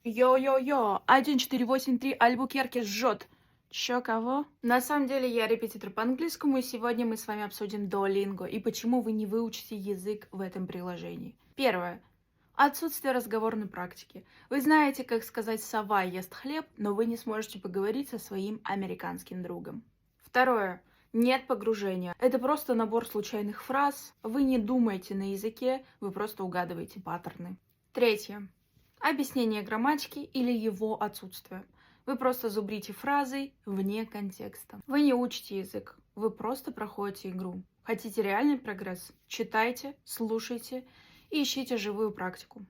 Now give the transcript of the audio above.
Йо-йо-йо, 1483 Альбукерке жжет. Чё, кого? На самом деле я репетитор по английскому, и сегодня мы с вами обсудим Duolingo и почему вы не выучите язык в этом приложении. Первое. Отсутствие разговорной практики. Вы знаете, как сказать «сова ест хлеб», но вы не сможете поговорить со своим американским другом. Второе. Нет погружения. Это просто набор случайных фраз. Вы не думаете на языке, вы просто угадываете паттерны. Третье. Объяснение грамматики или его отсутствие. Вы просто зубрите фразы вне контекста. Вы не учите язык, вы просто проходите игру. Хотите реальный прогресс? Читайте, слушайте и ищите живую практику.